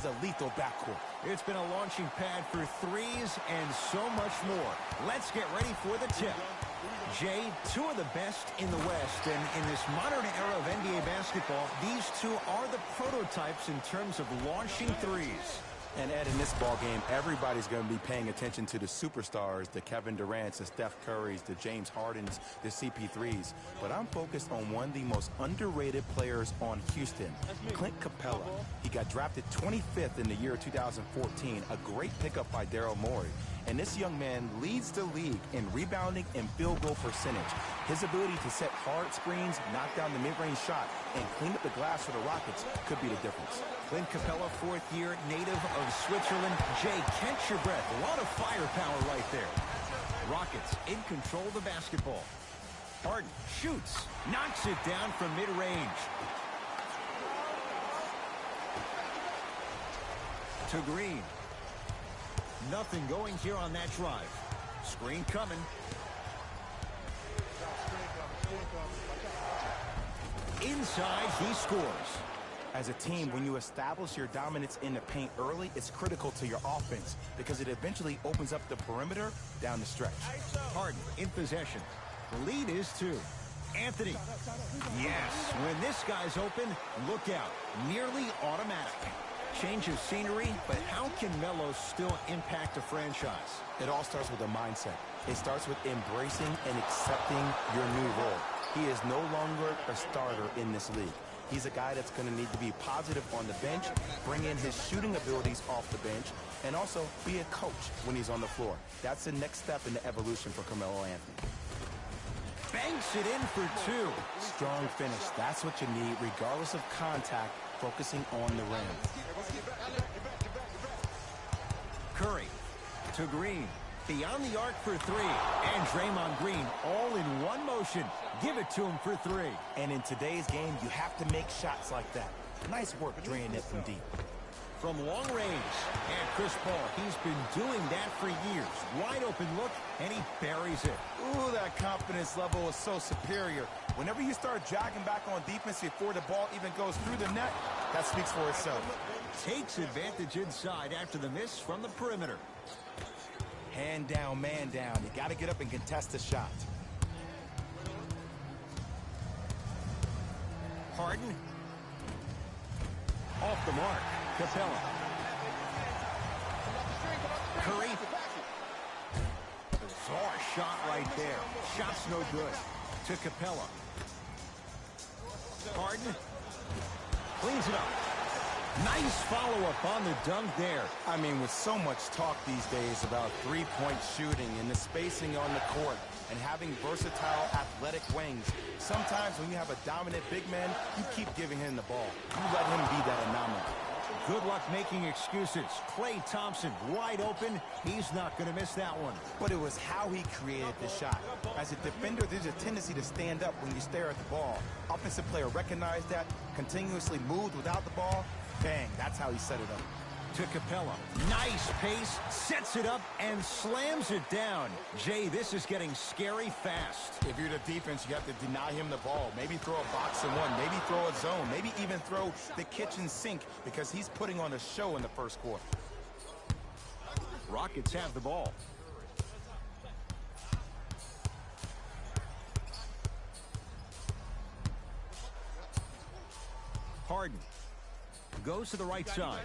a lethal backcourt. It's been a launching pad for threes and so much more. Let's get ready for the tip. Jay, two of the best in the West, and in this modern era of NBA basketball, these two are the prototypes in terms of launching threes. And Ed, in this ball game, everybody's going to be paying attention to the superstars, the Kevin Durant's, the Steph Curry's, the James Harden's, the CP3's. But I'm focused on one of the most underrated players on Houston, Clint Capella. He got drafted 25th in the year 2014, a great pickup by Daryl Morey. And this young man leads the league in rebounding and field goal percentage. His ability to set hard screens, knock down the mid-range shot, and clean up the glass for the Rockets could be the difference. Clint Capella, fourth year, native of Switzerland. Jay, catch your breath. A lot of firepower right there. Rockets in control of the basketball. Harden shoots, knocks it down from mid-range. To Green. Nothing going here on that drive. Screen coming. Inside, he scores. As a team, when you establish your dominance in the paint early, it's critical to your offense because it eventually opens up the perimeter down the stretch. Harden in possession. The lead is 2. Anthony. Yes, when this guy's open, look out. Nearly automatic. Change of scenery, but how can Melo still impact a franchise? It all starts with a mindset. It starts with embracing and accepting your new role. He is no longer a starter in this league. He's a guy that's going to need to be positive on the bench, bring in his shooting abilities off the bench, and also be a coach when he's on the floor. That's the next step in the evolution for Carmelo Anthony. Banks it in for 2. Strong finish. That's what you need, regardless of contact, focusing on the rim. Curry to Green. Beyond the arc for 3. And Draymond Green all in one motion. Give it to him for 3. And in today's game, you have to make shots like that. Nice work draining it from deep. From long range. And Chris Paul, he's been doing that for years. Wide open look, and he buries it. Ooh, that confidence level is so superior. Whenever you start jogging back on defense before the ball even goes through the net, that speaks for itself. Takes advantage inside after the miss from the perimeter. Hand down, man down. You got to get up and contest the shot. Harden. Off the mark. Capella. Curry. Bizarre shot right there. Shot's no good. To Capella. Harden. Cleans it up. Nice follow-up on the dunk there. I mean, with so much talk these days about three-point shooting and the spacing on the court and having versatile athletic wings, sometimes when you have a dominant big man, you keep giving him the ball. You let him be that anomaly. Good luck making excuses. Klay Thompson wide open. He's not going to miss that one. But it was how he created the shot. As a defender, there's a tendency to stand up when you stare at the ball. Offensive player recognized that, continuously moved without the ball. Bang, that's how he set it up. To Capella. Nice pace, sets it up, and slams it down. Jay, this is getting scary fast. If you're the defense, you have to deny him the ball. Maybe throw a box and one, maybe throw a zone, maybe even throw the kitchen sink because he's putting on a show in the first quarter. Rockets have the ball. Harden. Goes to the right side.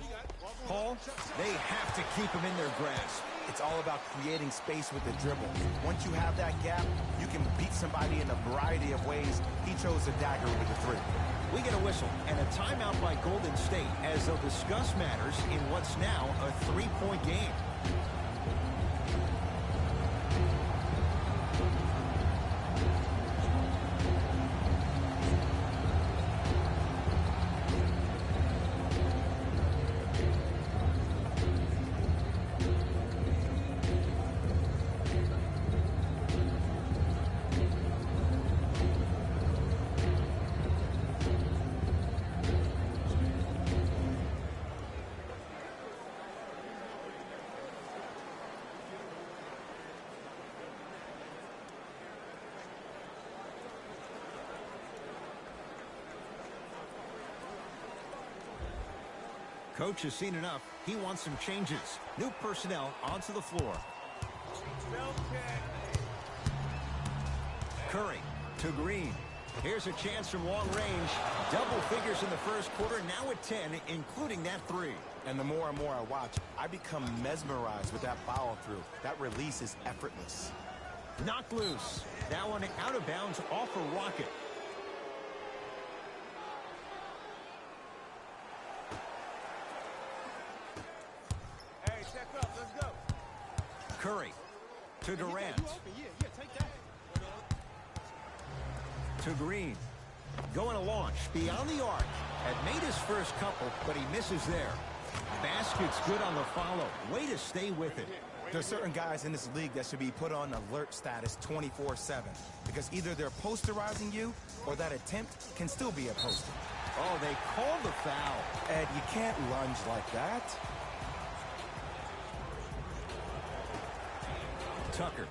Paul, they have to keep him in their grasp. It's all about creating space with the dribble. Once you have that gap, you can beat somebody in a variety of ways. He chose the dagger with the 3. We get a whistle and a timeout by Golden State as they'll discuss matters in what's now a 3-point game. Coach has seen enough. He wants some changes. New personnel onto the floor. Curry to Green. Here's a chance from long range. Double figures in the first quarter, now at 10, including that three. And the more and more I watch, I become mesmerized with that follow-through. That release is effortless. Knocked loose. That one out of bounds off a rocket. Hey, check up. Let's go. Curry to Durant. Take that. To Green. Going to launch beyond the arc. Had made his first couple, but he misses there. Basket's good on the follow. Way to stay with it. There's certain guys in this league that should be put on alert status 24/7 because either they're posterizing you or that attempt can still be a poster. Oh, they called the foul. Ed, you can't lunge like that. Tucker.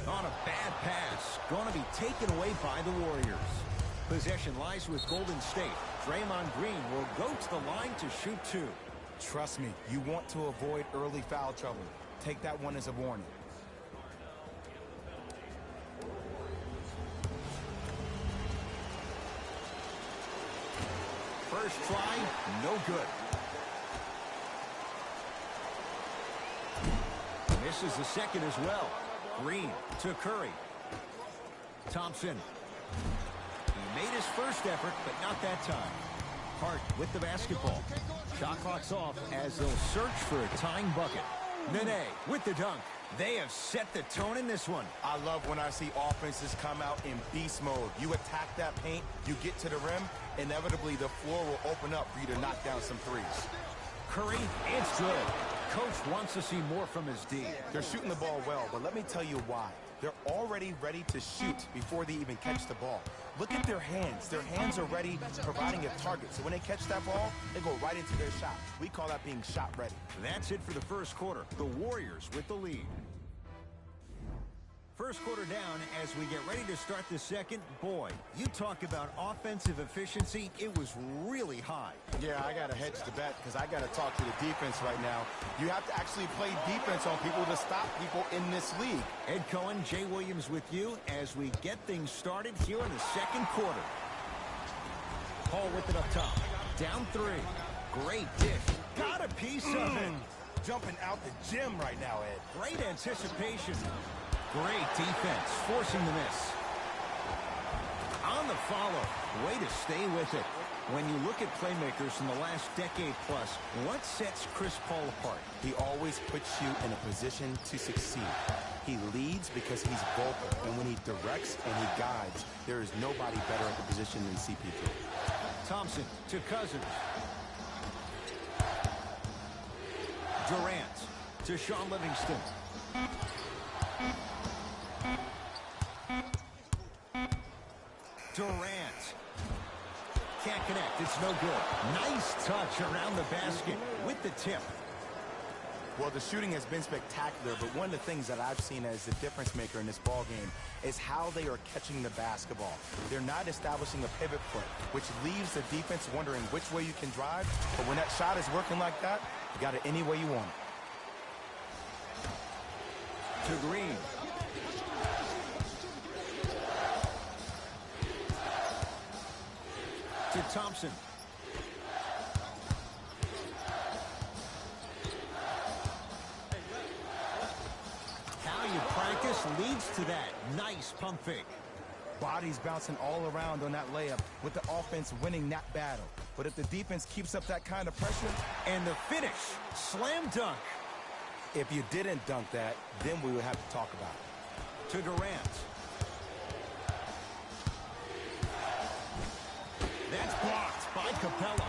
On a bad pass. Going to be taken away by the Warriors. Possession lies with Golden State. Draymond Green will go to the line to shoot two. Trust me, you want to avoid early foul trouble. Take that one as a warning. First try, no good. Misses the second as well. Green to Curry. Thompson. He made his first effort, but not that time. Hart with the basketball. Shot clock's off as they'll search for a tying bucket. Nene with the dunk. They have set the tone in this one. I love when I see offenses come out in beast mode. You attack that paint, you get to the rim, inevitably the floor will open up for you to knock down some threes. Curry, it's good. Coach wants to see more from his D. They're shooting the ball well, but let me tell you why. They're already ready to shoot before they even catch the ball. Look at their hands. Their hands are ready, providing a target. So when they catch that ball, they go right into their shot. We call that being shot ready. That's it for the first quarter. The Warriors with the lead. First quarter down as we get ready to start the second. Boy, you talk about offensive efficiency. It was really high. Yeah, I got to hedge the bet because I got to talk to the defense right now. You have to actually play defense on people to stop people in this league. Ed Cohen, Jay Williams with you as we get things started here in the second quarter. Paul with it up top. Down three. Great dish. Got a piece of it. Jumping out the gym right now, Ed. Great anticipation. Great defense, forcing the miss. On the follow, way to stay with it. When you look at playmakers in the last decade plus, what sets Chris Paul apart? He always puts you in a position to succeed. He leads because he's vocal, and when he directs and he guides, there is nobody better at the position than CP3. Thompson to Cousins. Durant to Sean Livingston. Durant. Can't connect. It's no good. Nice touch around the basket with the tip. Well, the shooting has been spectacular, but one of the things that I've seen as the difference maker in this ball game is how they are catching the basketball. They're not establishing a pivot foot, which leaves the defense wondering which way you can drive. But when that shot is working like that, you got it any way you want it. To Green. To Thompson. How you practice leads to that. Nice pump fake. Bodies bouncing all around on that layup with the offense winning that battle. But if the defense keeps up that kind of pressure... And the finish. Slam dunk. If you didn't dunk that, then we would have to talk about it. To Durant. That's blocked by Capella.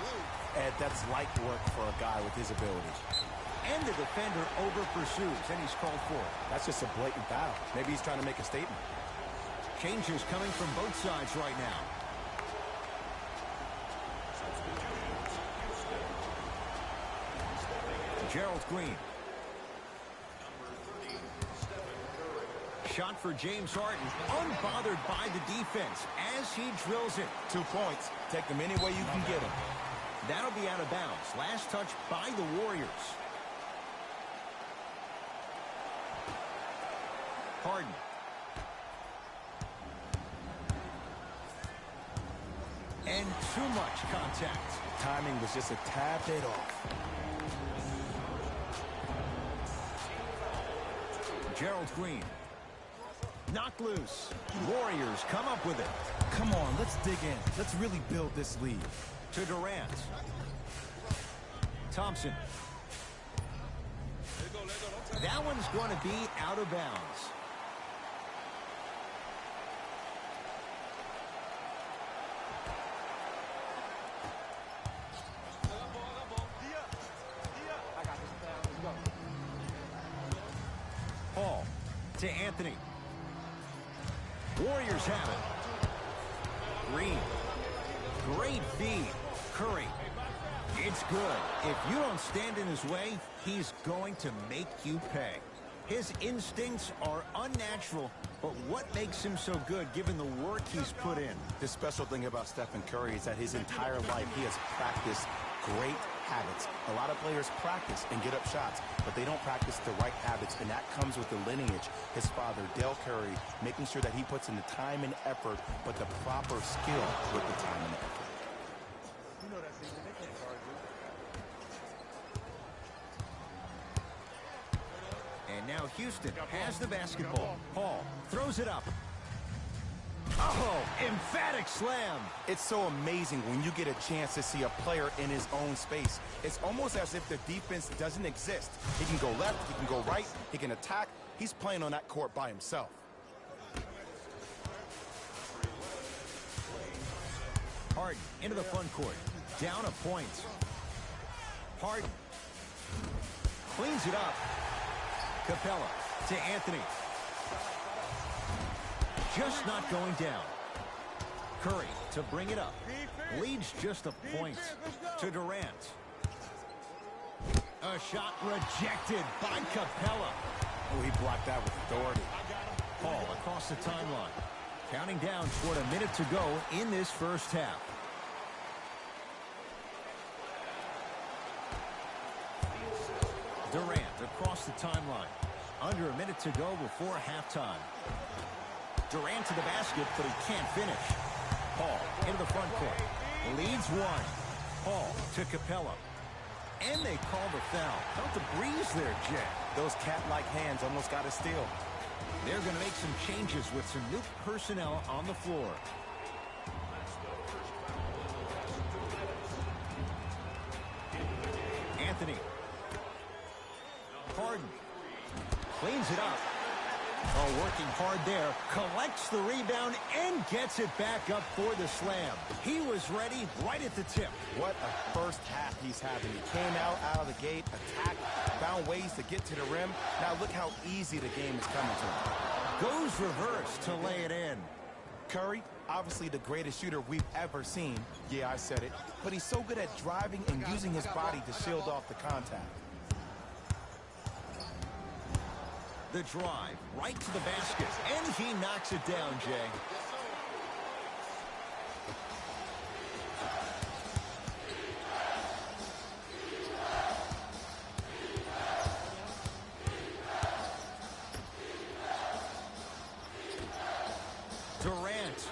Ed, that's light work for a guy with his ability. And the defender over pursues, and he's called for it. That's just a blatant foul. Maybe he's trying to make a statement. Changes coming from both sides right now. Gerald Green. Shot for James Harden, unbothered by the defense as he drills it. 2 points. Take them any way you can get them. That'll be out of bounds. Last touch by the Warriors. Harden. And too much contact. Timing was just a tad bit off. Gerald Green. Knocked loose. Warriors come up with it. Come on, let's dig in. Let's really build this lead. To Durant. Thompson. That one's going to be out of bounds. Paul to Anthony. Warriors have it. Green. Great feed. Curry. It's good. If you don't stand in his way, he's going to make you pay. His instincts are unnatural, but what makes him so good given the work he's put in? The special thing about Stephen Curry is that his entire life he has practiced great habits. A lot of players practice and get up shots, but they don't practice the right habits, and that comes with the lineage. His father, Dale Curry, making sure that he puts in the time and effort, but the proper skill with the time and effort. You know that season, they can't guard you. And now Houston has the basketball. Paul throws it up. Oh, emphatic slam. It's so amazing when you get a chance to see a player in his own space. It's almost as if the defense doesn't exist. He can go left, he can go right, he can attack. He's playing on that court by himself. Harden into the front court. Down a point. Harden cleans it up. Capella to Anthony. Just not going down. Curry to bring it up. Leads just a point. To Durant. A shot rejected by Capella. Oh, he blocked that with authority. Paul across the timeline. Counting down toward a minute to go in this first half. Durant across the timeline. Under a minute to go before halftime. Durant to the basket, but he can't finish. Paul into the front court. Leads one. Paul to Capella. And they call the foul. Felt the breeze there, Jay. Those cat-like hands almost got a steal. They're going to make some changes with some new personnel on the floor. Anthony. Harden. Cleans it up. Oh, working hard there. Collects the rebound and gets it back up for the slam. He was ready right at the tip. What a first half he's having. He came out of the gate, attacked, found ways to get to the rim. Now look how easy the game is coming to him. Goes reverse to lay it in. Curry, obviously the greatest shooter we've ever seen. Yeah, I said it. But he's so good at driving and using his body to shield off the contact. The drive right to the basket, and he knocks it down, Jay. Durant,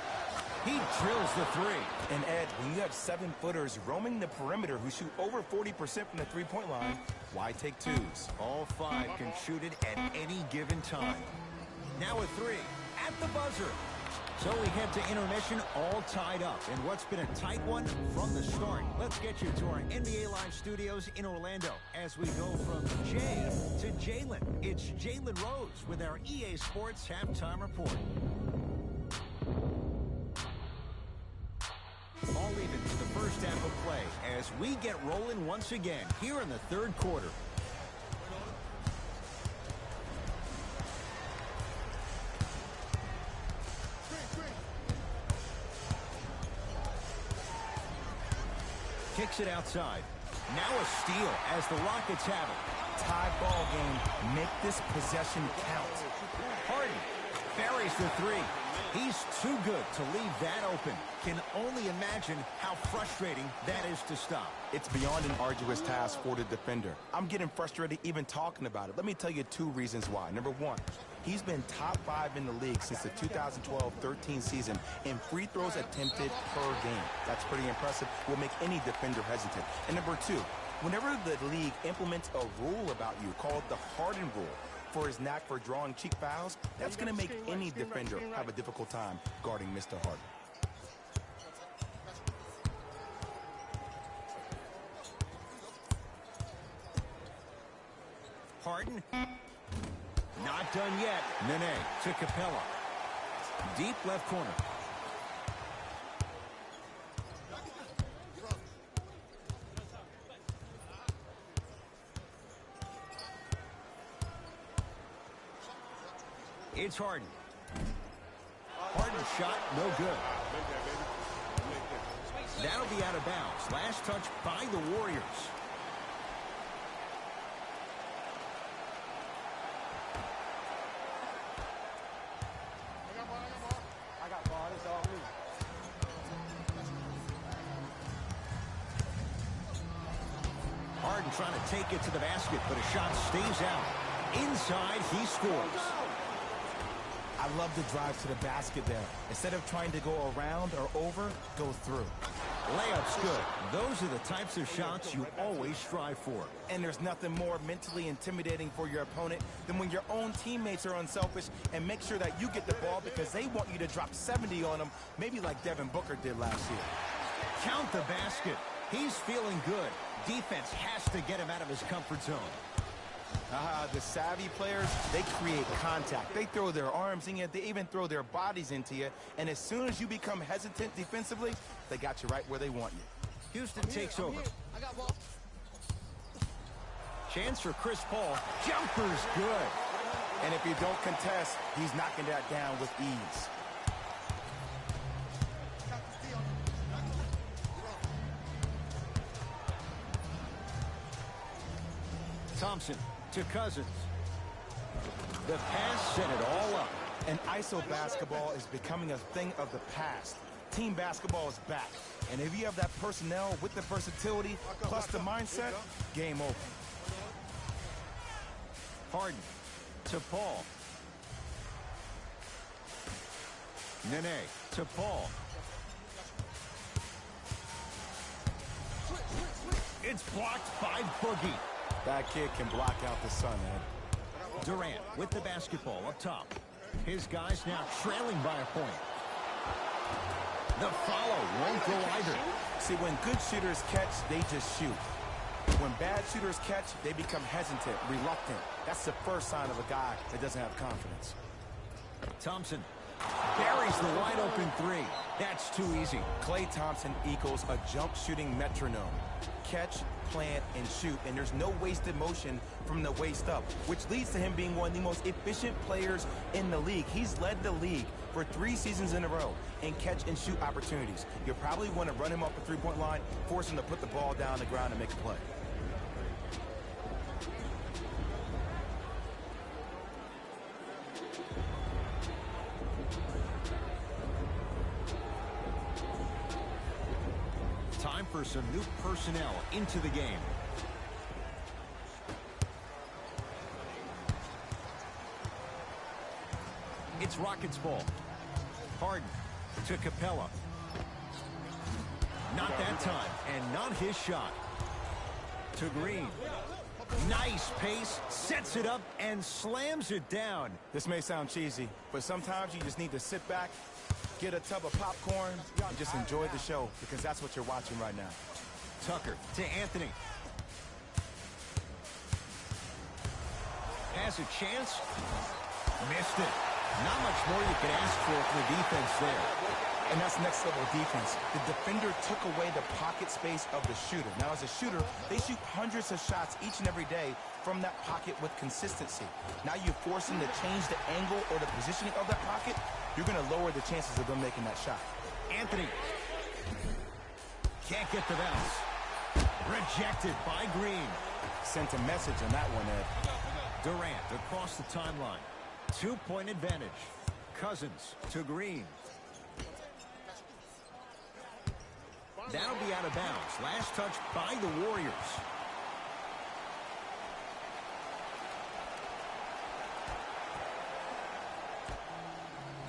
he drills the three. And Ed, when you have 7-footers roaming the perimeter who shoot over 40% from the three-point line, why take twos? All five can shoot it at any given time. Now a three at the buzzer. So we head to intermission all tied up in what's been a tight one from the start. Let's get you to our NBA Live studios in Orlando as we go from Jay to Jalen. It's Jalen Rose with our EA Sports Halftime Report. All even to the first half of play as we get rolling once again here in the third quarter. Kicks it outside. Now a steal as the Rockets have it. Tie ball game. Make this possession count. Harden Buries the three. He's too good to leave that open. Can only imagine how frustrating that is to stop. It's beyond an arduous task for the defender. I'm getting frustrated even talking about it. Let me tell you 2 reasons why. Number 1, he's been top 5 in the league since the 2012-13 season in free throws attempted per game. That's pretty impressive. Will make any defender hesitant. And number 2, whenever the league implements a rule about you called the Harden rule, for his knack for drawing cheap fouls, that's going to make any defender have a difficult time guarding Mr. Harden. Harden. Not done yet. Nene to Capella. Deep left corner. It's Harden. Harden's shot, no good. That'll be out of bounds. Last touch by the Warriors. I got ball. It's all me. Harden trying to take it to the basket, but a shot stays out. Inside, he scores. I love the drive to the basket there. Instead of trying to go around or over, go through. Layup's good. Those are the types of shots you always strive for. And there's nothing more mentally intimidating for your opponent than when your own teammates are unselfish and make sure that you get the ball because they want you to drop 70 on them, maybe like Devin Booker did last year. Count the basket. He's feeling good. Defense has to get him out of his comfort zone. The savvy players, they create contact. They throw their arms in you. They even throw their bodies into you. And as soon as you become hesitant defensively, they got you right where they want you. Houston takes over. Chance for Chris Paul. Jumper's good. And if you don't contest, he's knocking that down with ease. Thompson to Cousins. The pass set it all up. And ISO basketball is becoming a thing of the past. Team basketball is back. And if you have that personnel with the versatility plus the mindset, game over. Harden to Paul. Nene to Paul. It's blocked by Boogie. That kid can block out the sun, Ed. Durant with the basketball up top. His guys now trailing by a point. The follow won't go either. See, when good shooters catch, they just shoot. When bad shooters catch, they become hesitant, reluctant. That's the first sign of a guy that doesn't have confidence. Thompson buries the wide open three. That's too easy. Klay Thompson equals a jump shooting metronome. Catch, plant, and shoot, and there's no wasted motion from the waist up, which leads to him being one of the most efficient players in the league. He's led the league for 3 seasons in a row in catch and shoot opportunities. You'll probably want to run him off the three-point line, force him to put the ball down on the ground and make a play. Time for some new personnel into the game. It's Rockets ball. Harden to Capella. Not that time, and not his shot. To Green. Nice pace, sets it up, and slams it down. This may sound cheesy, but sometimes you just need to sit back, get a tub of popcorn, and just enjoy the show, because that's what you're watching right now. Tucker to Anthony. Has a chance. Missed it. Not much more you can ask for the defense there. And that's next level defense. The defender took away the pocket space of the shooter. Now, as a shooter, they shoot hundreds of shots each and every day from that pocket with consistency. Now you force them to change the angle or the positioning of that pocket, you're going to lower the chances of them making that shot. Anthony. Can't get the bounce. Rejected by Green. Sent a message on that one, Ed. Durant across the timeline. 2-point advantage. Cousins to Green. That'll be out of bounds. Last touch by the Warriors.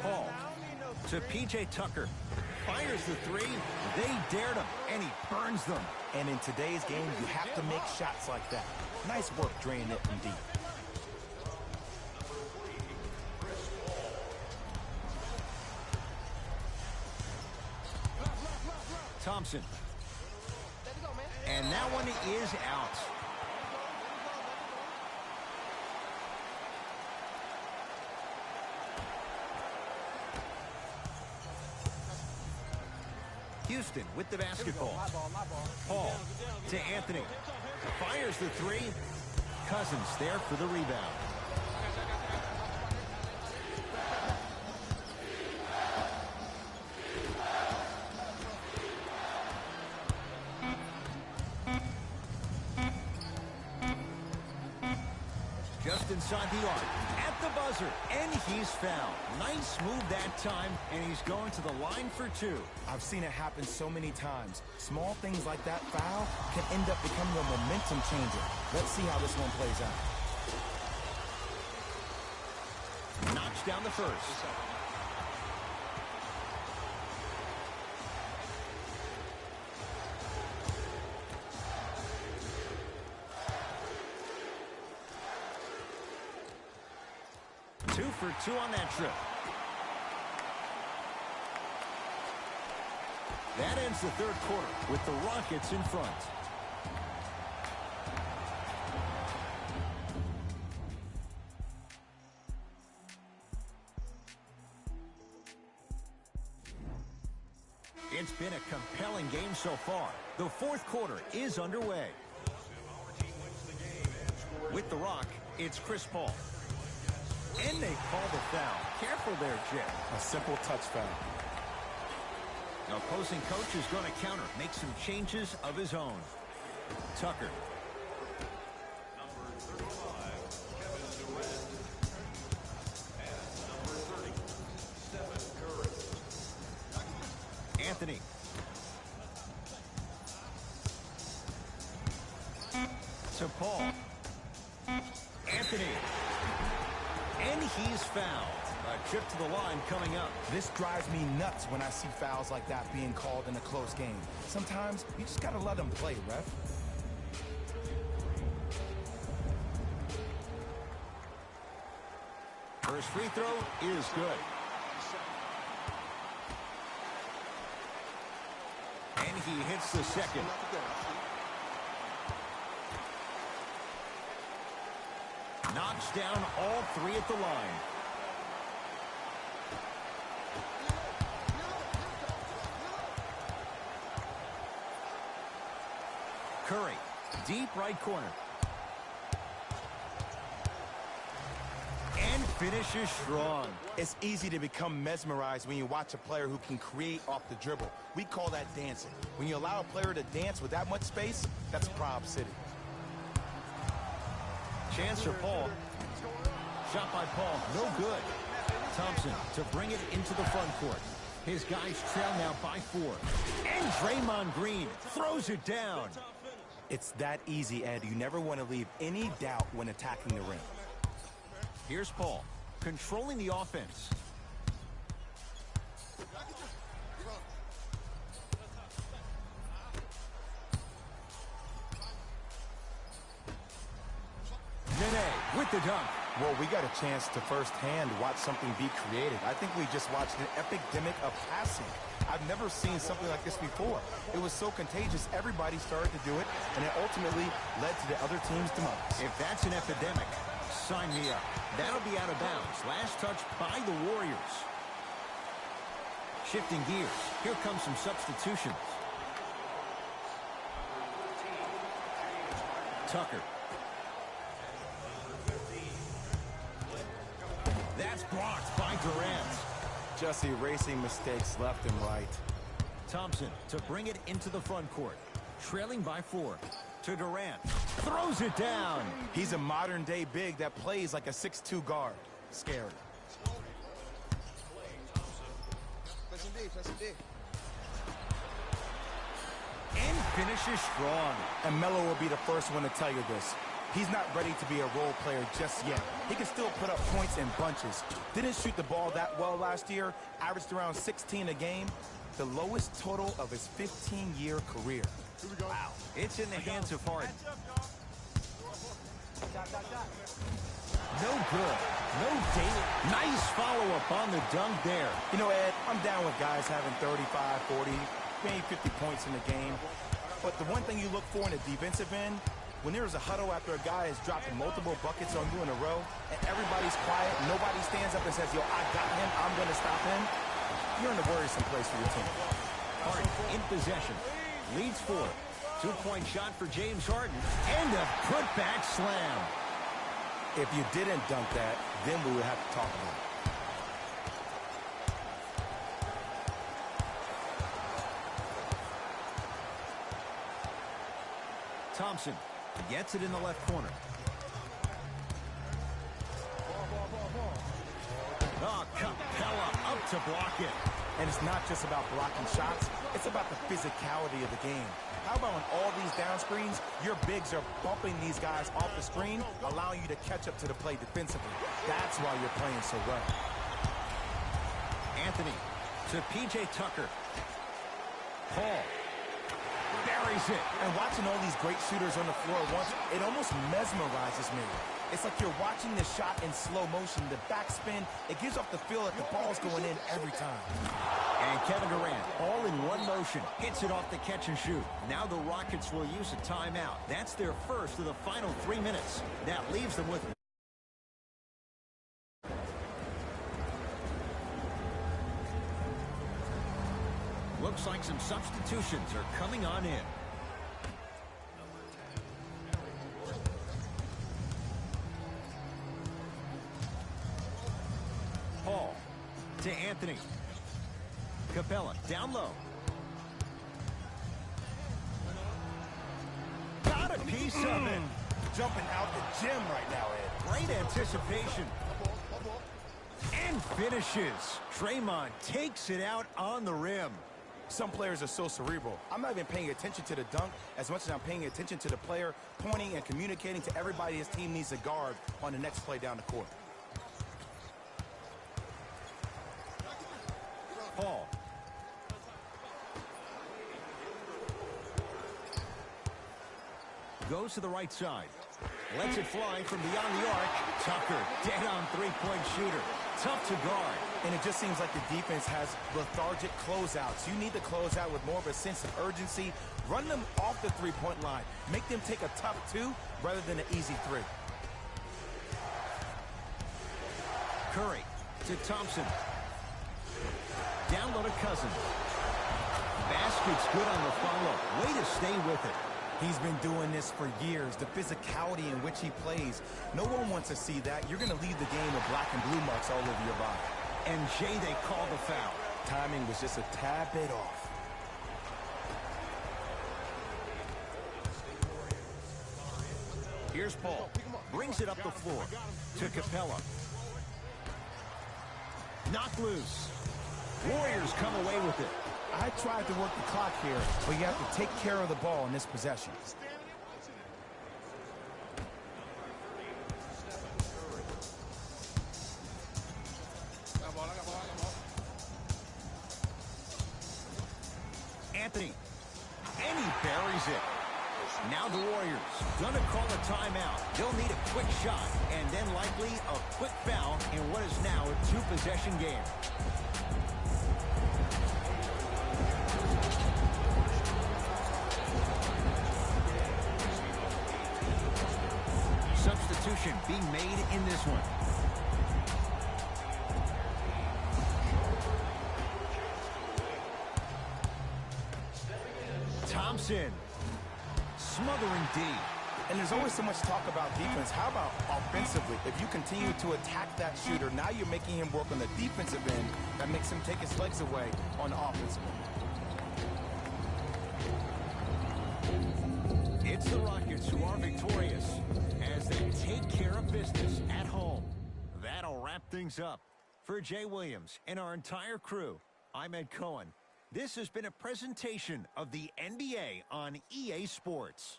Paul to P.J. Tucker. Fires the three. They dared him, and he burns them. And in today's game, you have to make shots like that. Nice work draining it from deep. Thompson. And that one is out. Houston with the basketball. Paul to Anthony. Fires the three. Cousins there for the rebound. Just inside the arc, at the buzzer, and he's fouled. Nice move that time, and he's going to the line for two. I've seen it happen so many times. Small things like that foul can end up becoming a momentum changer. Let's see how this one plays out. Knocks down the first. Two for two on that trip. That ends the third quarter with the Rockets in front. It's been a compelling game so far. The fourth quarter is underway. With the rock, it's Chris Paul. And they call the foul. Careful there, Jim. A simple touch foul. The opposing coach is going to counter, make some changes of his own. Tucker. Anthony. To Paul. Anthony. And he's fouled. A trip to the line coming up. This drives me nuts when I see fouls like that being called in a close game. Sometimes you just got to let them play, ref. First free throw is good. And he hits the second. Knocks down all three at the line. Curry, deep right corner. And finishes strong. It's easy to become mesmerized when you watch a player who can create off the dribble. We call that dancing. When you allow a player to dance with that much space, that's Prob City. Chance for Paul. Shot by Paul, no good. Thompson to bring it into the front court. His guys trail now by 4. And Draymond Green throws it down. It's that easy, Ed. You never want to leave any doubt when attacking the ring. Here's Paul, controlling the offense. Nene with the dunk. Well, we got a chance to firsthand watch something be created. I think we just watched an epidemic of passing. I've never seen something like this before. It was so contagious, everybody started to do it, and it ultimately led to the other team's demise. If that's an epidemic, sign me up. That'll be out of bounds. Last touch by the Warriors. Shifting gears. Here comes some substitutions. Tucker. That's blocked by Durant. Just erasing mistakes left and right. Thompson to bring it into the front court. Trailing by 4. To Durant. Throws it down. He's a modern-day big that plays like a 6'2 guard. Scary. And finishes strong. And Melo will be the first one to tell you this. He's not ready to be a role player just yet. He can still put up points in bunches. Didn't shoot the ball that well last year. Averaged around 16 a game. The lowest total of his 15-year career. Wow. It's in the hands of Harden. No good. No date. Nice follow-up on the dunk there. You know, Ed, I'm down with guys having 35, 40, maybe 50 points in the game. But the one thing you look for in a defensive end, when there's a huddle after a guy has dropped multiple buckets on you in a row, and everybody's quiet, nobody stands up and says, yo, I got him, I'm going to stop him, you're in a worrisome place for your team. Harden in possession. Leads 4. Two-point shot for James Harden. And a put-back slam. If you didn't dunk that, then we would have to talk about it. Thompson gets it in the left corner. Oh, Capella up to block it. And it's not just about blocking shots. It's about the physicality of the game. How about on all these down screens, your bigs are bumping these guys off the screen, allowing you to catch up to the play defensively. That's why you're playing so well. Anthony to P.J. Tucker. Paul buries it. And watching all these great shooters on the floor at once, it almost mesmerizes me. It's like you're watching this shot in slow motion. The backspin, it gives off the feel that the ball's going in every time. And Kevin Durant, all in one motion, hits it off the catch and shoot. Now the Rockets will use a timeout. That's their first of the final 3 minutes. That leaves them with... Looks like some substitutions are coming on in. Paul to Anthony. Capella down low. Got a piece of it. Jumping out the gym right now, Ed. Great anticipation. And finishes. Draymond takes it out on the rim. Some players are so cerebral. I'm not even paying attention to the dunk as much as I'm paying attention to the player, pointing and communicating to everybody his team needs a guard on the next play down the court. Paul. Goes to the right side. Lets it fly from beyond the arc. Tucker, dead on three-point shooter. Tough to guard. And it just seems like the defense has lethargic closeouts. You need to close out with more of a sense of urgency. Run them off the three-point line. Make them take a tough 2 rather than an easy 3. Curry to Thompson. Down low to Cousins. Basket's good on the follow. Way to stay with it. He's been doing this for years. The physicality in which he plays. No one wants to see that. You're going to leave the game with black and blue marks all over your body. And Jay, they call the foul. Timing was just a tad bit off. Here's Paul. Brings it up the floor to Capella. Knocked loose. Warriors come away with it. I tried to work the clock here, but you have to take care of the ball in this possession. Anthony. And he buries it. Now the Warriors gonna call a timeout. They'll need a quick shot and then likely a quick foul in what is now a 2-possession game. Substitution being made in this one. Thompson. Smothering D. And there's always so much talk about defense. How about offensively? If you continue to attack that shooter, now you're making him work on the defensive end. That makes him take his legs away on the offensive end. It's the Rockets who are victorious as they take care of business at home. That'll wrap things up. For Jay Williams and our entire crew, I'm Ed Cohen. This has been a presentation of the NBA on EA Sports.